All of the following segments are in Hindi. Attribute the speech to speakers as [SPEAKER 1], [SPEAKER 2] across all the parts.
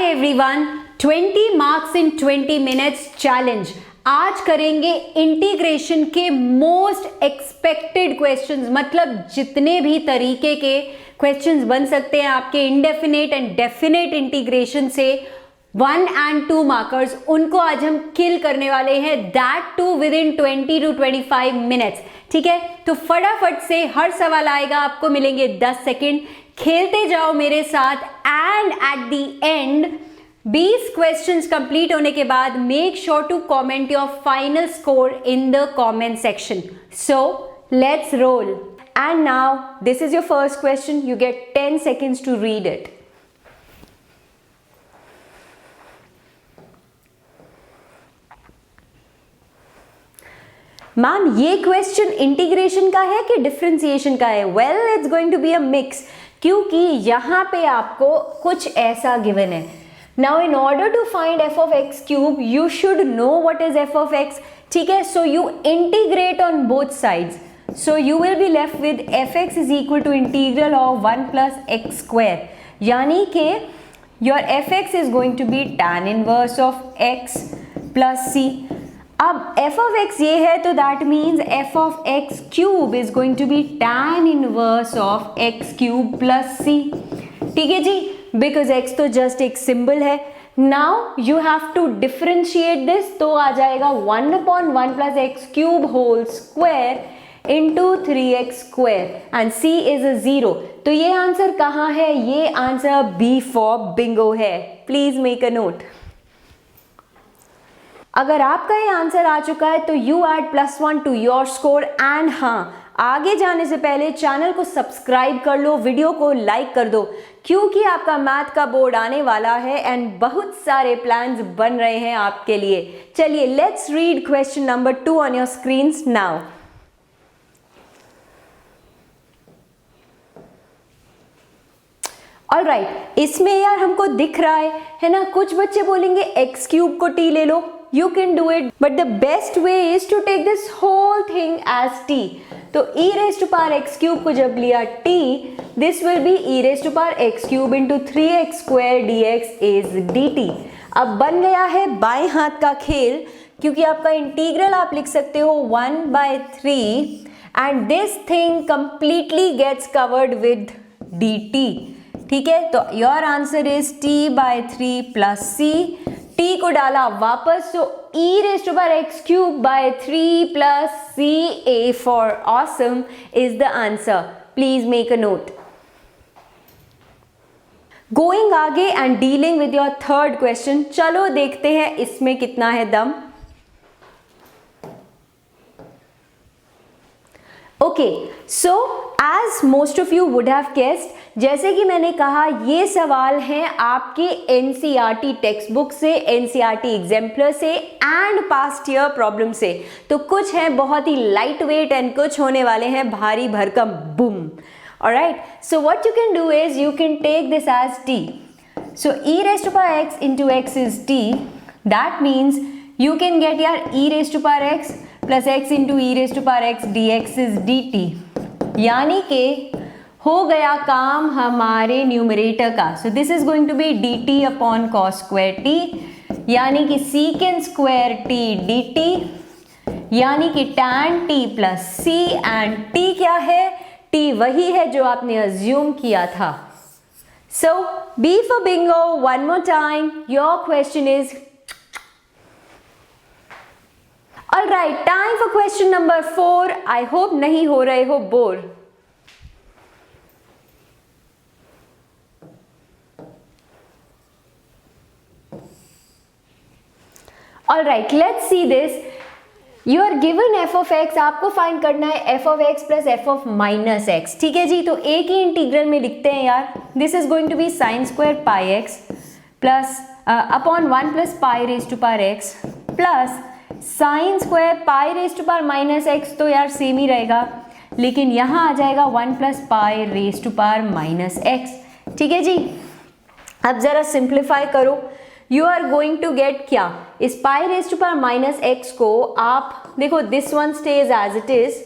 [SPEAKER 1] Hi everyone, 20 marks in 20 minutes challenge. आज करेंगे इंटीग्रेशन के मोस्ट एक्सपेक्टेड क्वेश्चंस, मतलब जितने भी तरीके के क्वेश्चंस बन सकते हैं आपके इंडेफिनेट एंड डेफिनेट इंटीग्रेशन से 1 and 2 मार्कर्स, उनको आज हम किल करने वाले हैं, that too within 20 to 25 minutes. ठीक है, तो फटाफट से हर सवाल आएगा, आपको मिलेंगे 10 सेकेंड, खेलते जाओ मेरे साथ and at the end 20 questions complete होने के बाद make sure to comment your final score in the comment section. So let's roll. And now this is your first question, you get 10 seconds to read it. Ma'am ये क्वेश्चन इंटीग्रेशन का है कि डिफरेंशिएशन का है? Well, it's going to be a mix, क्योंकि यहां पे आपको कुछ ऐसा गिवन है। Now in order to find f of x cube you should know what is f of x. ठीक है, so you integrate on both sides, so you will be left with f x is equal to integral of 1 + x square, यानी कि your f x is going to be tan inverse of x plus c। अब f of x ये है, तो that means f of x cube is going to be tan inverse of x cube plus c। ठीक है जी, बिकॉज x तो जस्ट एक सिंबल है। Now you have to differentiate this, तो आ जाएगा 1/1 + x cube whole square into 3x square and c is a 0। तो ये आंसर कहाँ है? ये आंसर B फॉर बिंगो है। Please make a note. अगर आपका ये आंसर आ चुका है तो you add +1 to your score. And हाँ, आगे जाने से पहले चैनल को सब्सक्राइब कर लो, वीडियो को लाइक कर दो, क्योंकि आपका मैथ का बोर्ड आने वाला है एंड बहुत सारे प्लान्स बन रहे हैं आपके लिए। चलिए let's read question number 2 on your screens now. Alright, इसमें यार हमको दिख रहा है ना, कुछ बच्चे बोलेंगे एक्स क्यूब को टी ले लो, you can do it, but the best way is to take this whole thing as t. तो e raised to power x cube को जब लिया t, this will be e raised to power x cube into 3x square dx is dt. अब बन गया है बाएं हाथ का खेल, क्योंकि आपका इंटीग्रल आप लिख सकते हो 1/3 and this thing completely gets covered with dt. ठीक है, तो your answer is t/3 plus c. t को डाला वापस, तो e raised to power x cube by 3 plus c, a for awesome is the answer. Please make a note. Going आगे and dealing with your third question, चलो देखते हैं इसमें कितना है दम। Okay, so as most of you would have guessed, जैसे कि मैंने कहा ये सवाल हैं आपके एनसीईआरटी टेक्स्ट बुक से, एनसीईआरटी एग्जाम्पलर से एंड पास्ट ईयर प्रॉब्लम से। तो कुछ हैं बहुत ही लाइट वेट एंड कुछ होने वाले हैं भारी भरकम boom. Alright, so what you can do is you can take this as t. So e raised to power x into x is t. That means you can get your e raised to power x plus x into e raised to power x dx is dt. यानी कि हो गया काम हमारे न्यूमरेटर का। So this is going to be dt upon cos square t, यानी कि secant स्क्वायर t dt, यानी कि tan t plus c। And t क्या है? t वही है जो आपने अज्यूम किया था। सो B for bingo, one more time, your question is alright, time for question number 4. I hope नहीं हो रहे हो bore. Alright, let's see this. You are given f of x, आपको फाइंड करना है f of x plus f of minus x। ठीक है जी, तो एक ही इंटीग्रल में लिखते हैं यार। This is going to be sin square pi x plus upon 1 plus pi raised to power x plus sin square pi raised to power minus x, तो यार सेम ही रहेगा, लेकिन यहाँ आ जाएगा 1 plus pi raised to power minus x। ठीक है जी, अब जरा सिंप्लीफाई करो, you are going to get क्या? इस pi raise to power minus x को आप देखो, this one stage as it is,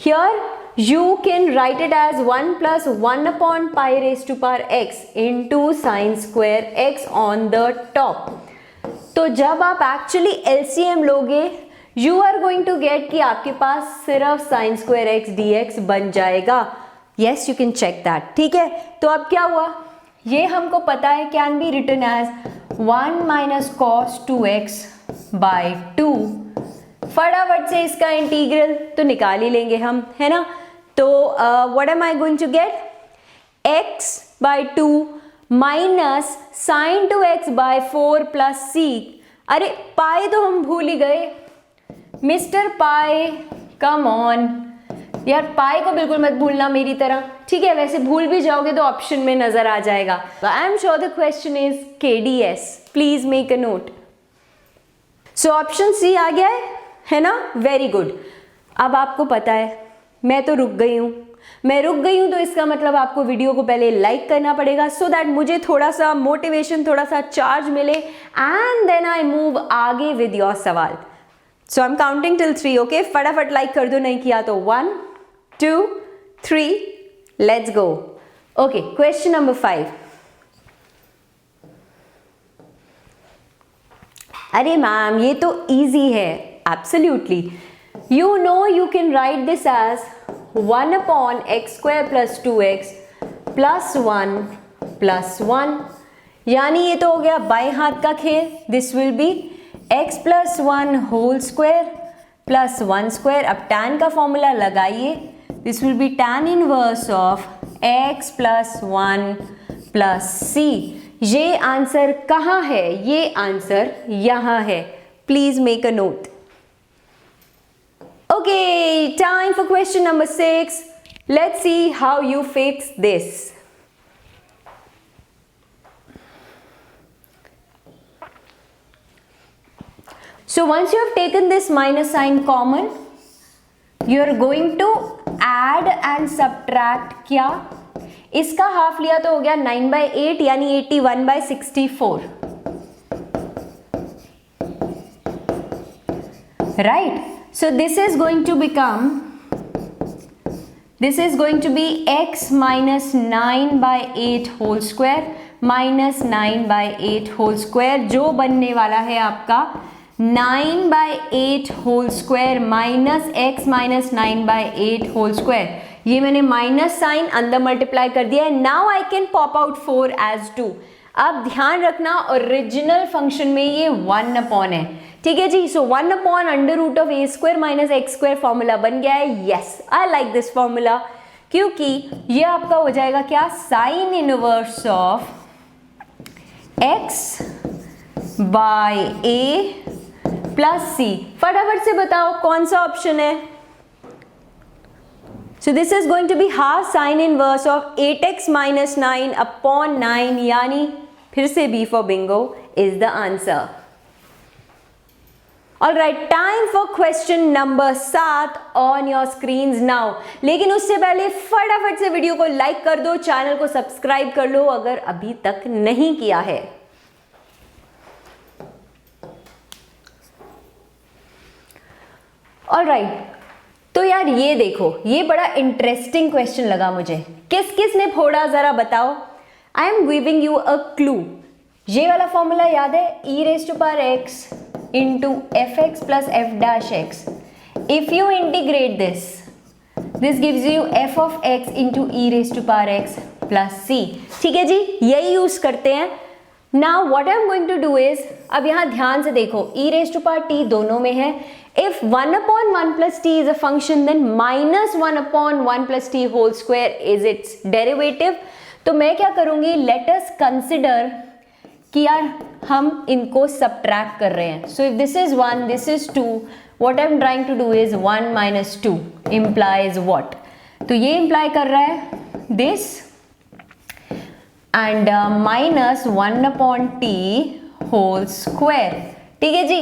[SPEAKER 1] here you can write it as 1 plus 1 upon pi raised to power x into sin square x on the top. तो जब आप एक्चुअली LCM लोगे you are going to get कि आपके पास सिर्फ sin square x dx बन जाएगा. Yes, you can check that. ठीक है, तो अब क्या हुआ, ये हमको पता है can be written as 1 minus cos 2x by 2. फटाफट से इसका इंटीग्रल तो निकाल ही लेंगे हम, है ना. तो what am I going to get, x by 2 minus sine 2x by 4 plus c. अरे पाई तो हम भूल ही गए मिस्टर पाई, कम ऑन यार, पाई को बिल्कुल मत भूलना मेरी तरह, ठीक है. वैसे भूल भी जाओगे तो ऑप्शन में नजर आ जाएगा. I am sure the question is KDS, please make a note. So option C आ गया है ना, वेरी गुड. अब आपको पता है मैं तो रुक गई हूँ, तो इसका मतलब आपको वीडियो को पहले लाइक करना पड़ेगा सो दैट मुझे थोड़ा सा मोटिवेशन, थोड़ा सा चार्ज मिले एंड देन आई मूव आगे विद योर सवाल. So I am counting till 3, okay. फटाफट लाइक कर दो, नहीं किया तो 1 2 3, let's go. Okay, question number 5. अरे मैम ये तो इजी है. Absolutely. You know you can write this as 1 upon x square plus 2x plus 1 plus 1. यानी ये तो हो गया बाएं हाथ का खेल. This will be x plus 1 whole square plus 1 square. अब tan का फॉर्मूला लगाइए. This will be tan inverse of x plus 1 plus c. ये आंसर कहाँ है, ये आंसर यहाँ है. Please make a note. Okay, time for question number 6. Let's see how you fix this. So once you have taken this minus sign common, you are going to add and subtract क्या, इसका हाफ लिया तो हो गया 9/8 यानी 81/64. Right? So this is going to be x minus 9/8 whole square minus 9/8 whole square, जो बनने वाला है आपका 9/8 whole square minus x minus 9/8 whole square. ये मैंने माइनस साइन अंदर मल्टीप्लाई कर दिया है. Now I can pop out 4 as 2. अब ध्यान रखना ओरिजिनल फंक्शन में ये 1 अपॉन है, ठीक है जी. So 1 upon under root of a square minus x square formula बन गया है. Yes, I like this formula, क्योंकि ये आपका हो जाएगा क्या, sine inverse of x by a plus c. फटाफट से बताओ कौन सा ऑप्शन है. So this is going to be half sine inverse of 8x minus 9 upon 9, यानी फिर से B for bingo is the answer. Alright, time for question number 7 on your screens now. लेकिन उससे पहले फटाफट से वीडियो को लाइक कर दो, चैनल को सब्सक्राइब कर लो अगर अभी तक नहीं किया है. Alright, तो यार ये देखो, ये बड़ा इंटरेस्टिंग क्वेश्चन लगा मुझे. किस किस ने फोड़ा जरा बताओ. I am giving you a clue. ये वाला फॉर्मूला याद है, e raise to power x into fx plus f dash x. If you integrate this gives you f of x into e raised to power x plus c. ठीक है जी, यही यूज करते हैं. Now what I'm going to do is, अब यहाँ ध्यान से देखो, e raised to power t दोनों में है. If 1 upon 1 plus t is a function, then minus 1 upon 1 plus t whole square is its derivative. तो मैं क्या करूँगी, let us consider कि यार हम इनको सब्ट्रैक्ट कर रहे हैं. So if this is 1, this is 2, what I am trying to do is 1 minus 2 implies what. तो ये इम्प्लाई कर रहा है this and minus 1 upon t whole square. ठीक है जी.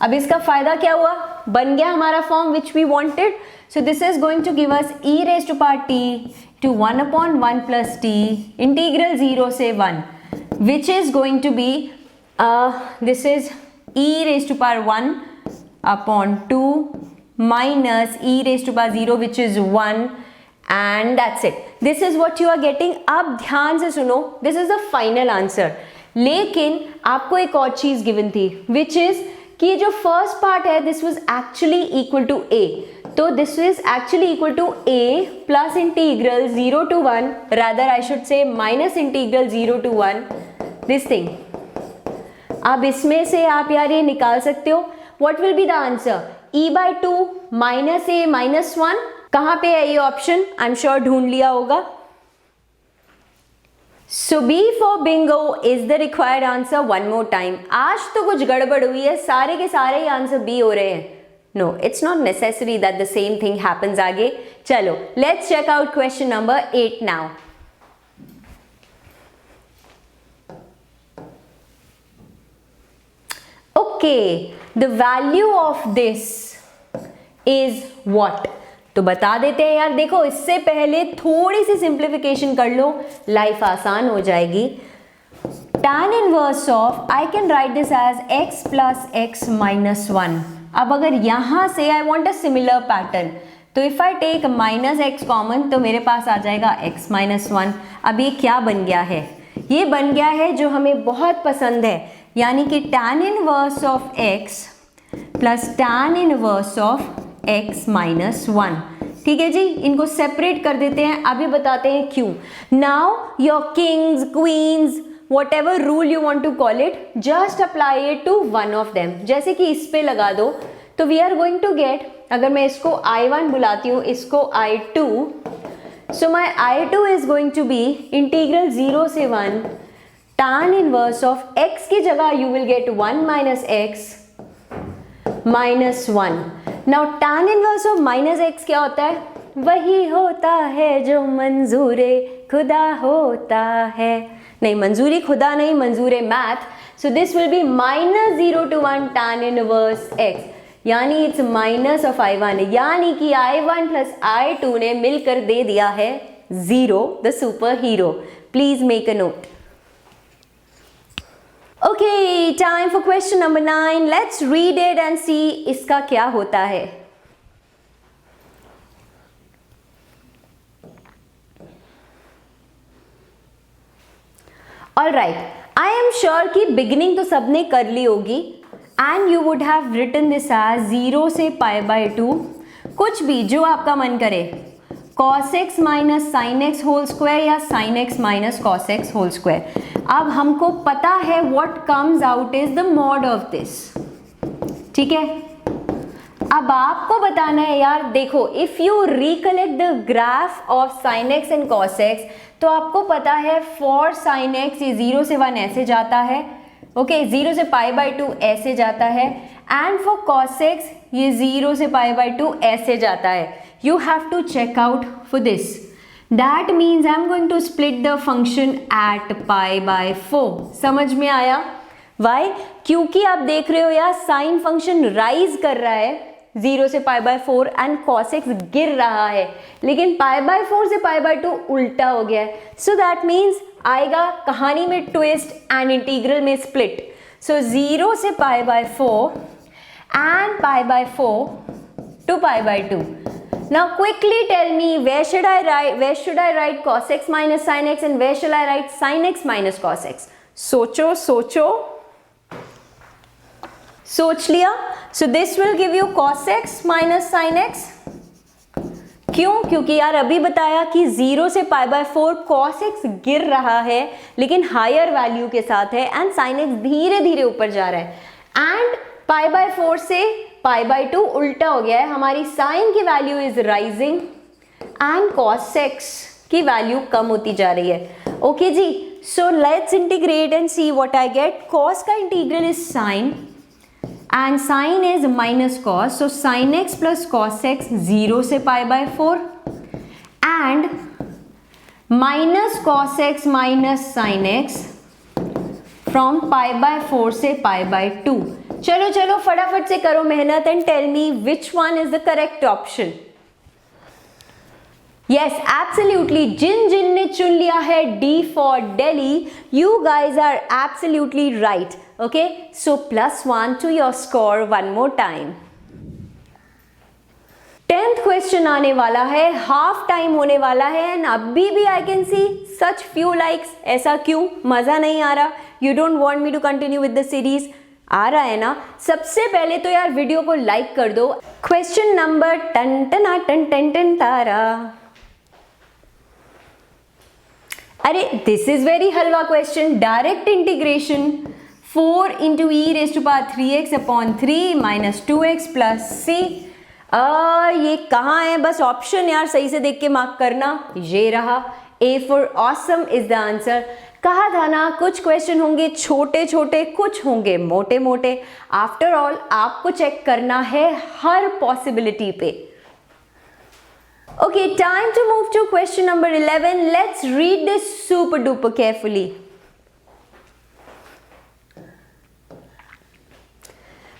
[SPEAKER 1] अब इसका फायदा क्या हुआ, बन गया हमारा form which we wanted. So this is going to give us e raise to power t to 1 upon 1 plus t integral 0 से 1, which is going to be this is e raised to power 1 upon 2 minus e raised to power 0 which is 1 and that's it. This is what you are getting. अब ध्यान से सुनो, this is the final answer. लेकिन आपको एक और चीज गिवन थी which is कि जो फर्स्ट पार्ट है this was actually equal to a. तो this is actually equal to a plus integral 0 to 1, rather I should say minus integral 0 to 1, this thing. अब इसमें से आप यार ये निकाल सकते हो. What will be the answer? e by 2 minus a minus 1. कहाँ पे है ये ऑप्शन? आई एम श्योर ढूंढ लिया होगा. So B for bingo is the required answer. One more time. आज तो कुछ गड़बड़ हुई है, सारे के सारे ही आंसर B हो रहे हैं. No, it's not necessary that the same thing happens आगे. चलो, let's check out question number 8 now. Okay, the value of this is what? तो बता देते हैं यार. देखो, इससे पहले थोड़ी सी सिंप्लीफिकेशन कर लो, लाइफ आसान हो जाएगी. Tan inverse of, I can write this as x plus x minus 1. अब अगर यहाँ से I want a similar pattern, तो if I take minus x common तो मेरे पास आ जाएगा x minus 1. अब ये क्या बन गया है? ये बन गया है जो हमें बहुत पसंद है, यानी कि tan inverse of x plus tan inverse of x minus 1. ठीक है जी, इनको सेपरेट कर देते हैं. अभी बताते हैं क्यों. Now your kings, queens, whatever rule you want to call it, just apply it to one of them. जैसे कि इस पे लगा दो, तो we are going to get, अगर मैं इसको I1 बुलाती हूँ, इसको I2, so my I2 is going to be integral 0 से 1 tan inverse of x की जगह you will get 1 minus x minus 1. Now tan inverse of minus x क्या होता है? वही होता है जो मंजूरे खुदा होता है. नहीं, मंजूरी खुदा नहीं, मंजूरे math. So this will be minus 0 to 1 tan inverse x, यानी इट्स माइनस ऑफ I1, यानी कि I1 प्लस I2 ने मिलकर दे दिया है 0, the super hero. Please make a note. Okay, time for question number 9. Let's read it and see इसका क्या होता है. All right, I am sure कि बिगिनिंग तो सबने कर ली होगी and you would have written this as 0 से पाई बाय 2, कुछ भी जो आपका मन करे, cos x minus sine x whole square या sine x minus cos x whole square. अब हमको पता है what comes out is the mod of this. ठीक है, अब आपको बताना है यार. देखो, if you recollect the graph of sine x and cos x, तो आपको पता है फॉर साइन एक्स ये 0 से 1 ऐसे जाता है, ओके, 0 से पाई बाय 2 ऐसे जाता है, एंड फॉर cos x ये 0 से पाई बाय 2 ऐसे जाता है. You have to check out for this. That means I am going to split the function at pi by 4. समझ में आया? वाई? क्योंकि आप देख रहे हो यार, साइन फंक्शन राइज कर रहा है 0 से pi by 4 and cos x गिर रहा है, लेकिन पाई बाय 4 से पाई बाय 2 उल्टा हो गया है. सो दैट मीन्स आएगा कहानी में ट्विस्ट एंड इंटीग्रल में स्प्लिट. सो 0 से pi by 4 and pi by 4 to pi by 2. Now quickly tell me, where should I write cos x minus sin x and where shall I write sin x minus cos x? सोचो सोचो, सोच लिया. सो this will give you cos x minus sin x. क्यों? क्योंकि यार अभी बताया कि 0 से पाई बाय 4 cos x गिर रहा है, लेकिन हायर वैल्यू के साथ है, एंड sin x धीरे धीरे ऊपर जा रहा है, एंड पाई बाय 4 से पाई बाय 2 उल्टा हो गया है. हमारी sin की value is rising and cos x की वैल्यू कम होती जा रही है. ओके जी, so let's integrate and see what I get. cos का integral is sin and sin is minus cos, so sin x plus cos x 0 से pi by 4 and minus cos x minus sin x from pi by 4 से पाई बाय 2. चलो चलो फटाफट से करो मेहनत and tell me which one is the correct option. Yes, absolutely. जिन ने चुन लिया है D for Delhi, you guys are absolutely right. Okay, so +1 to your score one more time. 10th question आने वाला है, हाफ टाइम होने वाला है एंड अभी भी I can see such few likes. ऐसा क्यों? मजा नहीं आ रहा? You don't want me to continue with the series? आ रहा है ना? सबसे पहले तो यार वीडियो को लाइक कर दो। क्वेश्चन नंबर टन टना टन टन टन तारा। अरे दिस इज वेरी हलवा question. Direct integration 4 into e raise to power 3x upon 3 minus 2x plus C. ये कहाँ है? बस ऑप्शन यार सही से देख के मार्क करना। ये रहा, A for awesome is the answer. कहा था ना कुछ क्वेश्चन होंगे छोटे छोटे, कुछ होंगे मोटे मोटे। आफ्टर ऑल आपको चेक करना है हर पॉसिबिलिटी पे। Okay, time to move to question number 11. Let's read this super duper carefully.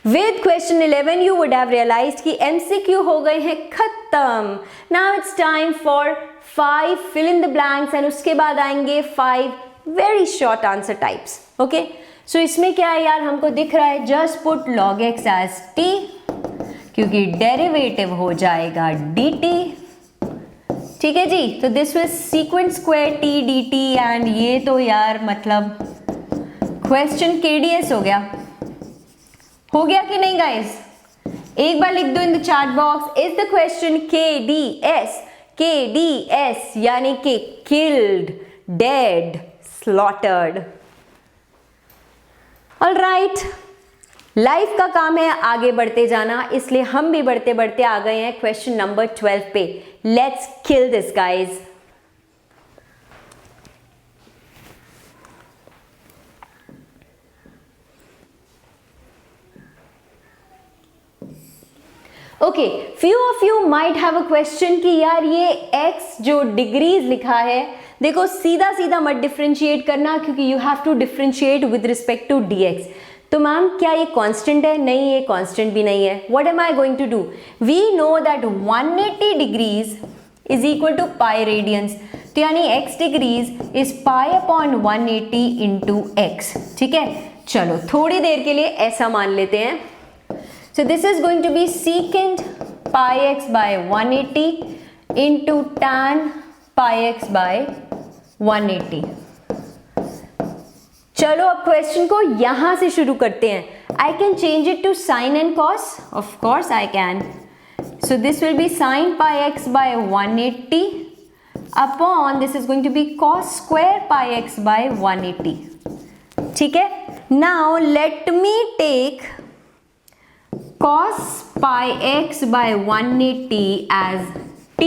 [SPEAKER 1] With question 11, you would have realized कि MCQ हो गए हैं खत्म. Now it's time for 5 fill in the blanks and उसके बाद आएंगे 5 very short answer types. Okay? So इसमें क्या है यार, हमको दिख रहा है just put log x as t क्योंकि डेरिवेटिव हो जाएगा dt. ठीक है जी, तो this was secant square t d t and ये तो यार मतलब क्वेश्चन KDS हो गया कि नहीं गाइस? एक बार लिख दो in the chat box, is the question KDS यानी कि killed, dead, slaughtered. Alright, life का काम है आगे बढ़ते जाना, इसलिए हम भी बढ़ते बढ़ते आ गए हैं क्वेश्चन नंबर 12 पे। Let's kill this guys. Okay, few of you might have a question कि यार ये x जो डिग्रीज लिखा है, देखो सीधा सीधा मत डिफरेंशिएट करना क्योंकि you have to differentiate with respect to dx। तो मैम क्या ये कांस्टेंट है? नहीं, ये कांस्टेंट भी नहीं है। What am I going to do? We know that 180 degrees is equal to pi radians, तो यानी x degrees is pi upon 180 into x. ठीक है, चलो थोड़ी देर के लिए ऐसा मान लेते हैं। So this is going to be secant pi x by 180 into tan pi x by 180। चलो अब क्वेश्चन को यहां से शुरू करते हैं। I can change it to sine and cos, of course I can. So this will be sine pi x by 180 upon this is going to be cos square pi x by 180। ठीक है, now let me take cos pi x by 180 as t,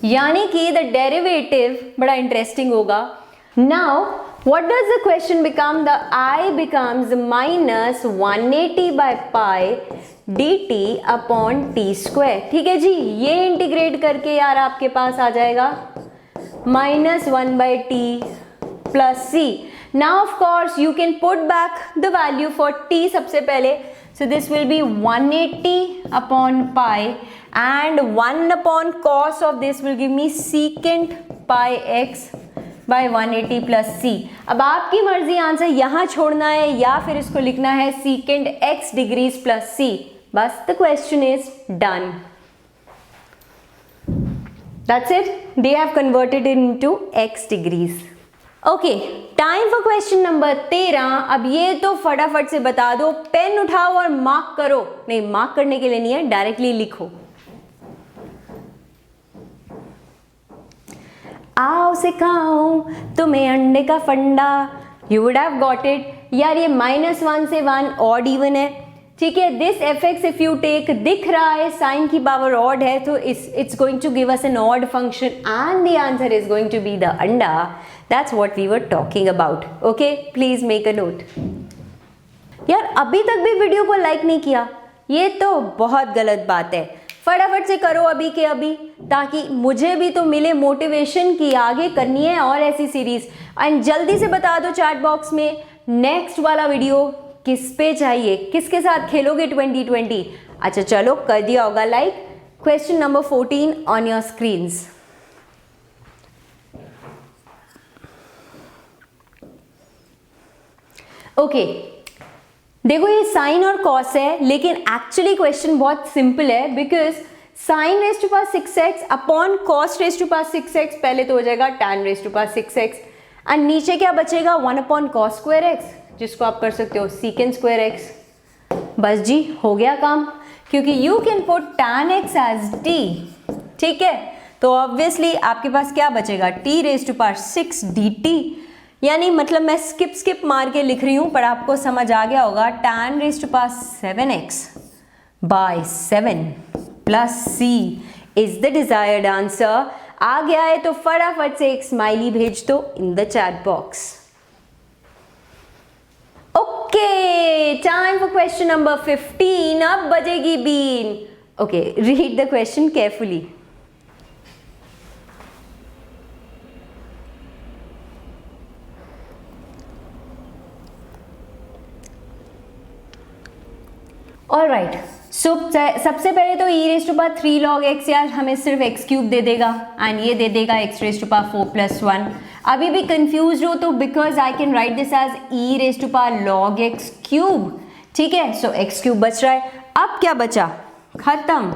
[SPEAKER 1] यानी कि द डेरिवेटिव बड़ा इंटरेस्टिंग होगा। Now what does the question become? The I becomes minus 180 by pi dt upon t square. ठीक है जी, ये इंटीग्रेट करके यार आपके पास आ जाएगा minus 1 by t plus c. Now of course you can put back the value for t सबसे पहले. So this will be 180 upon pi and 1 upon cos of this will give me secant pi x by 180 plus C. अब आपकी मर्जी आंसर यहां छोड़ना है या फिर इसको लिखना है सीकेंड x डिग्रीज प्लस सी। बस the question is done, that's it, they have converted into x degrees. Okay, time for question number 13। अब ये तो फटाफट से बता दो, पेन उठाओ और मार्क करो। नहीं, मार्क करने के लिए नहीं है, डायरेक्टली लिखो। आओ सिखाऊं तुम्हें अंडे का फंडा। You would have got it यार। ये -1 से 1 ऑड इवन है। ठीक है, this fx if you take, दिख रहा है साइन की पावर ऑड है तो it's going to give us an odd function and the answer is going to be the अंडा। That's what we were talking about. Okay, please make a note. यार अभी तक भी वीडियो को लाइक नहीं किया, ये तो बहुत गलत बात है। फटाफट से करो अभी के अभी, ताकि मुझे भी तो मिले मोटिवेशन की आगे करनी है और ऐसी सीरीज। एंड जल्दी से बता दो चैट बॉक्स में नेक्स्ट वाला वीडियो किस पे चाहिए, किसके साथ खेलोगे 2020। अच्छा चलो, कर दिया होगा like. Question number 14 on your screens. Okay, देखो ये साइन और कॉस है, लेकिन एक्चुअली क्वेश्चन बहुत सिंपल है because sine raise to power 6x upon cos raise to power 6x, पहले तो हो जाएगा tan raise to power 6x and नीचे क्या बचेगा 1 अपॉन कॉस स्क्वायर x, जिसको आप कर सकते हो सीकेंड स्क्वायर x। बस जी हो गया काम, क्योंकि you can put tan x as t, ठीक है। तो ऑब्वियसली आपके पास क्या बचेगा t raise to power 6 dt, यानी मतलब मैं स्किप मार के लिख रही हूं पर आपको समझ आ गया होगा tan raise to power 7x by 7 plus c is the desired answer. आ गया है तो फटाफट से एक स्माइली भेज दो in the chat box. Okay, time for question number 15। अब बजेगी बीन। Okay, read the question carefully. All right, so सबसे पहले तो e raise to power 3 log x, यार हमें सिर्फ x क्यूब दे देगा एंड ये दे देगा x raise to power 4 plus 1। अभी भी कंफ्यूज हो तो because I can write this as e raise to power log x cube, ठीक है। सो x क्यूब बच रहा है। अब क्या बचा, खत्म,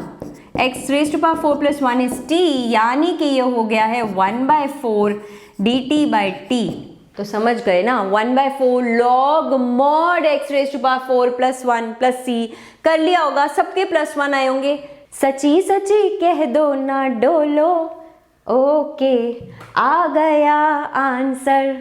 [SPEAKER 1] x raise to power 4 plus 1 is t, यानी कि ये हो गया है 1/4 dt बाई t। तो समझ गए ना, 1/4 log mod x raise to power 4 plus 1 plus c, कर लिया होगा, सबके प्लस 1 आए होंगे। सची सची कह दो ना डोलो, ओके आ गया आंसर।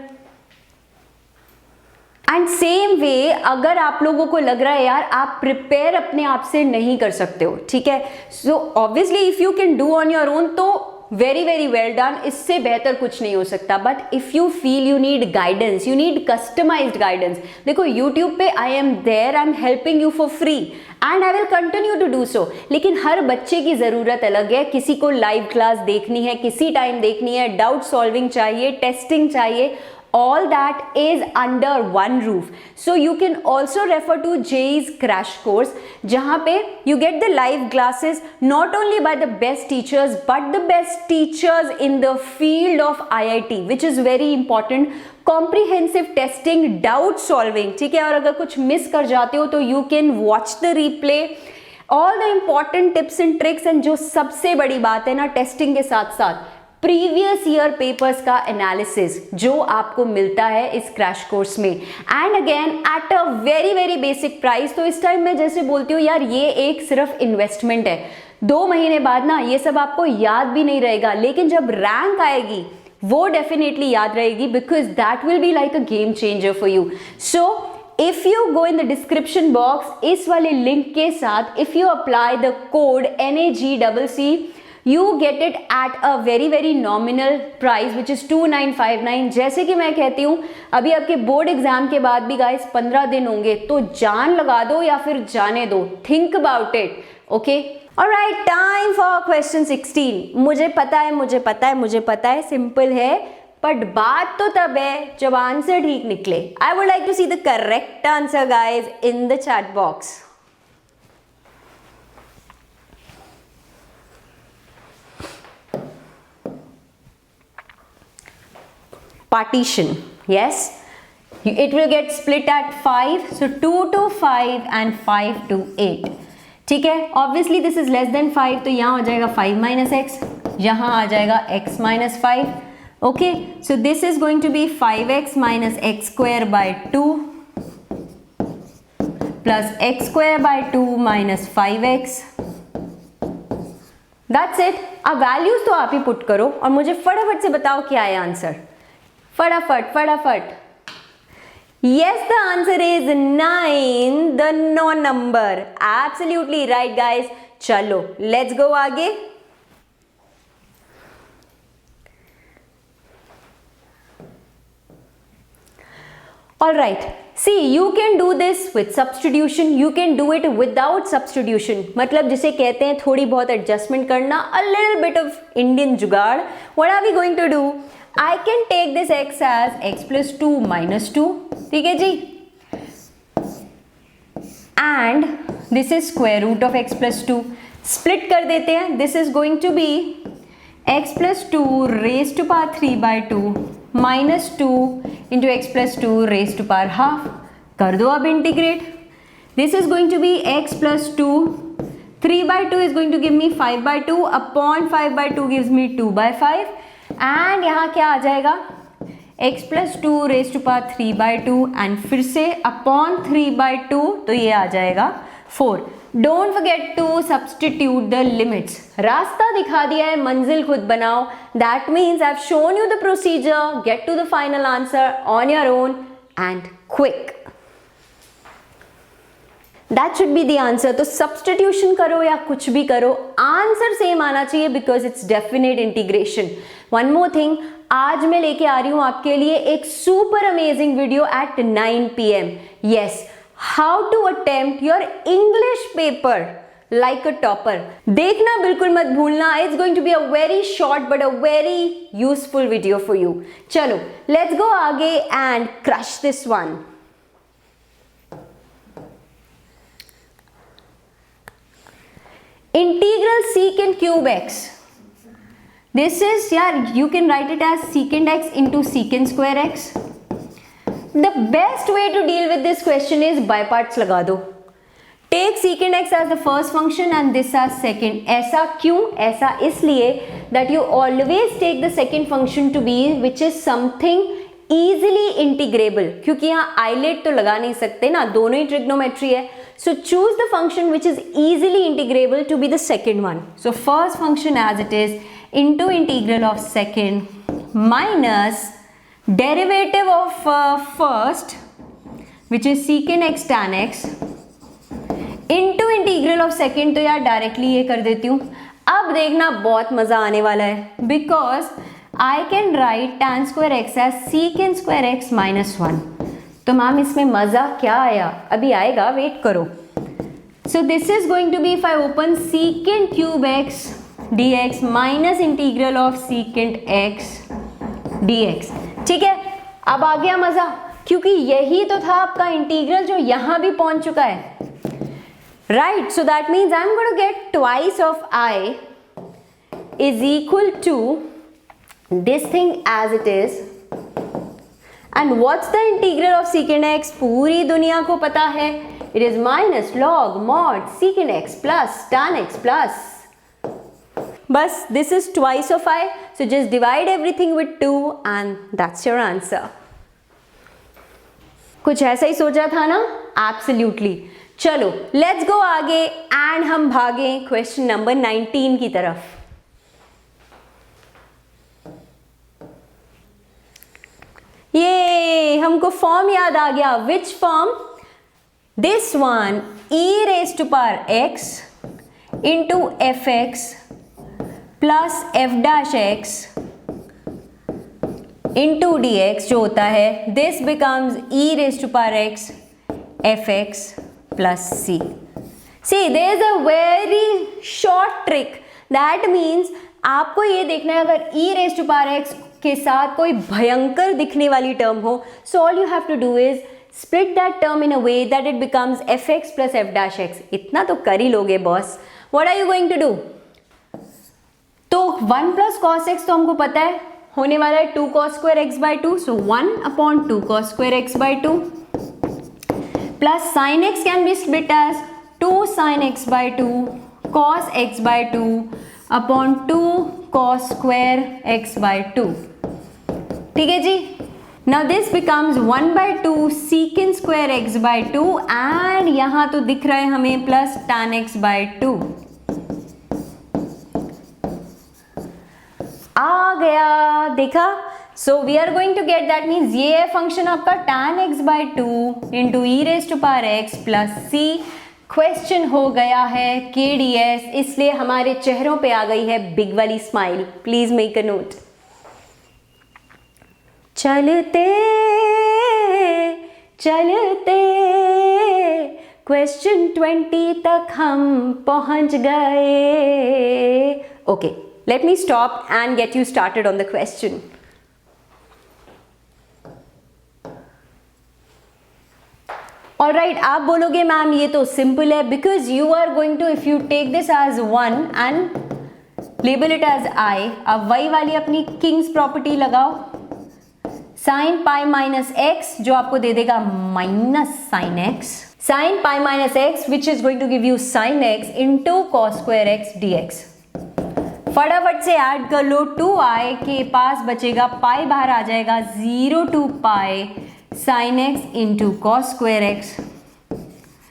[SPEAKER 1] एंड सेम वे अगर आप लोगों को लग रहा है यार आप प्रिपेयर अपने आप से नहीं कर सकते हो, ठीक है, so obviously if you can do on your own तो वेरी वेरी वेल डन, इससे बेहतर कुछ नहीं हो सकता। But if you feel you need guidance, you need customized guidance, देखो यूट्यूब पे I am there, I am helping you for free and I will continue to do so. लेकिन हर बच्चे की ज़रूरत अलग है, किसी को लाइव क्लास देखनी है, किसी टाइम देखनी है, डाउट सॉल्विंग चाहिए, टेस्टिंग चाहिए, all that is under one roof. So you can also refer to JEE's crash course, जहाँ पे you get the live classes not only by the best teachers but the best teachers in the field of IIT, which is very important. Comprehensive testing, doubt solving, ठीक है, और अगर कुछ मिस कर जाते हो तो you can watch the replay, all the important tips and tricks, and जो सबसे बड़ी बात है ना टेस्टिंग के साथ साथ प्रीवियस ईयर पेपर्स का एनालिसिस जो आपको मिलता है इस क्रैश कोर्स में, and again at a very very basic price. तो इस टाइम मैं जैसे बोलती हूँ यार ये एक सिर्फ इन्वेस्टमेंट है, 2 महीने बाद ना ये सब आपको याद भी नहीं रहेगा, लेकिन जब रैंक आएगी वो डेफिनेटली याद रहेगी, because that will be like a game changer for you. So if you go in the description box, इस वाले लिंक के साथ if you apply the code NAGCC, you get it at a very very nominal price which is 2959। जैसे कि मैं कहती हूँ अभी आपके बोर्ड एग्जाम के बाद भी गाइस 15 दिन होंगे, तो जान लगा दो या फिर जाने दो, think about it, okay. Alright, time for question 16। मुझे पता है सिंपल है, बट बात तो तब है जब आंसर ठीक निकले। I would like to see the correct answer guys in the chat box. Partition, yes, it will get split at 5, so 2 to 5 and 5 to 8, ठीक है। Obviously this is less than 5, तो यहाँ हो जाएगा 5 माइनस एक्स, यहाँ आ जाएगा x minus 5, okay. So this is going to be 5x minus x square by 2 plus x square by 2 minus 5x, that's it. अब वैल्यूज तो आप ही पुट करो और मुझे फटाफट से बताओ क्या है आंसर, फटाफट। Yes, the answer is 9, the non number. Absolutely right, guys. चलो, let's go आगे। All right. See, you can do this with substitution. You can do it without substitution. मतलब जिसे कहते हैं थोड़ी बहुत adjustment करना, a little bit of Indian जुगाड़. What are we going to do? I can take this x as x plus 2 minus 2, ठीक है जी, and this is square root of x plus 2, split कर देते हैं, this is going to be x plus 2 raised to power 3 by 2 minus 2 into x plus 2 raised to power half, कर दो अब integrate, this is going to be x plus 2 3/2 is going to give me 5/2 upon 5/2 gives me 2/5 and यहाँ क्या आ जाएगा x plus 2 raised to power 3/2 and फिर से upon 3/2 तो ये आ जाएगा 4. Don't forget to substitute the limits. रास्ता दिखा दिया है, मंजिल खुद बनाओ. That means I've shown you the procedure. Get to the final answer on your own and quick. That should be the answer. तो substitution करो या कुछ भी करो, आंसर सेम आना चाहिए because it's definite integration. One more thing, आज मैं लेके आ रही हूँ आपके लिए एक super amazing video at 9 PM. Yes, how to attempt your English paper like a topper. देखना बिल्कुल मत भूलना. It's going to be a very short but a very useful video for you. चलो, let's go आगे and crush this one. Integral secant cube x. This is, yeah, you can write it as secant x into secant square x. The best way to deal with this question is by parts लगा दो. Take secant x as the first function and this as second. ऐसा क्यों? ऐसा इसलिए that you always take the second function to be which is something easily integrable. क्योंकि यहाँ आइलेट तो लगा नहीं सकते ना, दोनों ही ट्रिग्नोमेट्री है. So choose the function which is easily integrable to be the second one. So first function as it is into integral of second minus derivative of first which is secant x tan x into integral of second. तो यार डायरेक्टली ये कर देती हूँ. अब देखना बहुत मजा आने वाला है because I can write tan square x as secant square x minus 1. तो मैम इसमें मजा क्या आया? अभी आएगा, वेट करो. So this is going to be if I open secant cube x dx minus integral of secant x dx. ठीक है, अब आ गया मजा क्योंकि यही तो था आपका इंटीग्रल जो यहां भी पहुंच चुका है. Right, so that means I'm going to get twice of I is equal to this thing as it is. And what's the integral of secant x? पूरी दुनिया को पता है. It is minus log mod secant x plus tan x plus. बस this is twice of I. So just divide everything with 2 and that's your answer. कुछ ऐसा ही सोचा था ना? Absolutely. चलो let's go आगे and हम भागे question number 19 की तरफ. ये हमको फॉर्म याद आ गया. Which form? This one, e raised to power x into fx plus f dash x into dx जो होता है this becomes e raised to power x fx plus c. See, there is a very short trick. That means आपको ये देखना है अगर e raised to power x के साथ कोई भयंकर दिखने वाली टर्म हो, so all you have to do is split that term in a way that it becomes fx plus f dash x. इतना तो कर ही लोगे boss. What are you going to do? तो 1 plus cos x तो हमको पता है होने वाला है 2 cos square x by 2. So 1 upon 2 cos square x by 2 plus sin x can be split as 2 sin x by 2 cos x by 2 upon 2 cos square x by 2. ठीक है जी. Now this becomes 1 by 2 secant square x by 2 and यहाँ तो दिख रहा है हमें plus tan x by 2. आ गया, देखा? So we are going to get, that means ये है फंक्शन आपका tan x by 2 into e raised to power x plus c. Question हो गया है KDS, इसलिए हमारे चेहरों पे आ गई है बिग वाली smile. Please make a note. चलते चलते क्वेश्चन 20 तक हम पहुंच गए. Okay, let me stop and get you started on the question. Alright, आप बोलोगे मैम ये तो सिंपल है because you are going to, if you take this as 1 and label it as I. अब वही वाली अपनी किंग्स प्रॉपर्टी लगाओ. साइन पाई माइनस एक्स जो आपको दे देगा minus sine x. sin pi minus x which is going to give you sin x into cos square x dx। फटाफट से ऐड कर लो, 2i के पास बचेगा पाई बाहर आ जाएगा 0 to pi sin x into cos square x।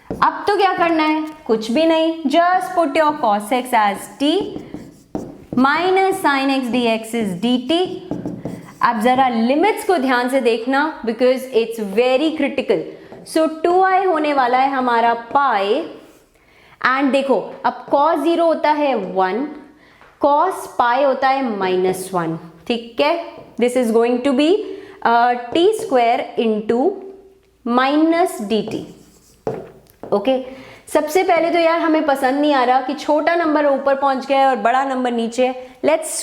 [SPEAKER 1] अब तो क्या करना है, कुछ भी नहीं, just put your cos x as t minus sin x dx is dt। अब जरा लिमिट्स को ध्यान से देखना because it's very critical. So 2i होने वाला है हमारा पाई एंड देखो अब cos 0 होता है 1, cos पाई होता है -1, ठीक है। This is going to be t square into minus dt। Okay, सबसे पहले तो यार हमें पसंद नहीं आ रहा कि छोटा नंबर ऊपर पहुंच गया है और बड़ा नंबर नीचे है। लेट्स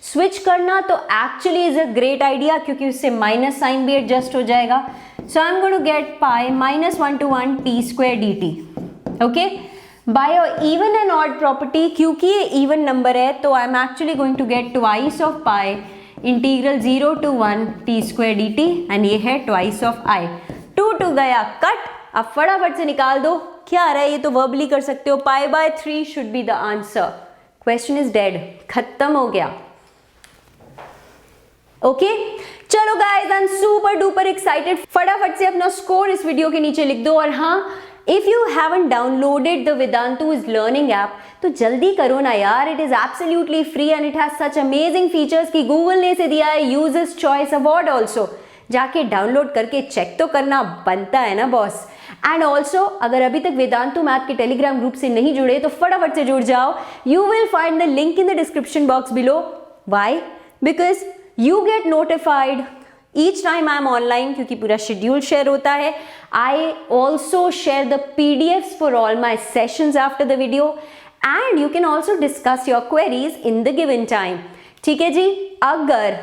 [SPEAKER 1] स्विच करना तो actually is a great idea क्योंकि उससे माइनस साइन भी एडजस्ट हो जाएगा। So I am going to get pi -1 to 1 t square dt। Okay, by even and odd property, क्योंकि ये इवन नंबर है तो I am actually going to get twice of pi integral 0 to 1 t square dt and ये है ट्वाइस ऑफ i। 2 गया कट, अब फटाफट से निकाल दो क्या आ रहा है, ये तो वर्बली कर सकते हो। π/3 should be the answer. Question is dead, खत्म हो गया। ओके चलो guys, I am super duper excited. फटाफट से अपना स्कोर इस वीडियो के नीचे लिख दो। और हाँ, if you haven't downloaded the Vedantu's learning app तो जल्दी करो ना यार, it is absolutely free and it has such amazing features कि गूगल ने इसे दिया है यूजर्स चॉइस अवार्ड ऑल्सो। जाके डाउनलोड करके चेक तो करना बनता है ना बॉस। एंड ऑल्सो अगर अभी तक वेदांतु मैथ के टेलीग्राम ग्रुप से नहीं जुड़े तो फटाफट से जुड़ जाओ। You will find the link in the description box below. Why? Because you get notified each time I am online, क्योंकि पूरा शेड्यूल शेयर होता है। I also share the PDFs for all my sessions after the video and you can also discuss your queries in the given time. ठीक है जी, अगर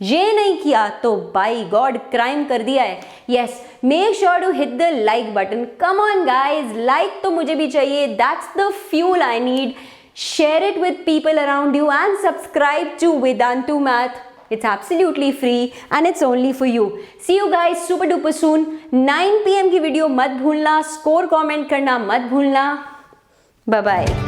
[SPEAKER 1] ये नहीं किया तो बाय गॉड क्राइम कर दिया है। Yes, make sure to hit the like button. Come on guys, like तो मुझे भी चाहिए, that's the fuel I need. Share it with people around you and subscribe to Vedantu math. It's absolutely free and it's only for you. See you guys super duper soon. 9 PM की वीडियो मत भूलना, स्कोर कमेंट करना मत भूलना। Bye bye.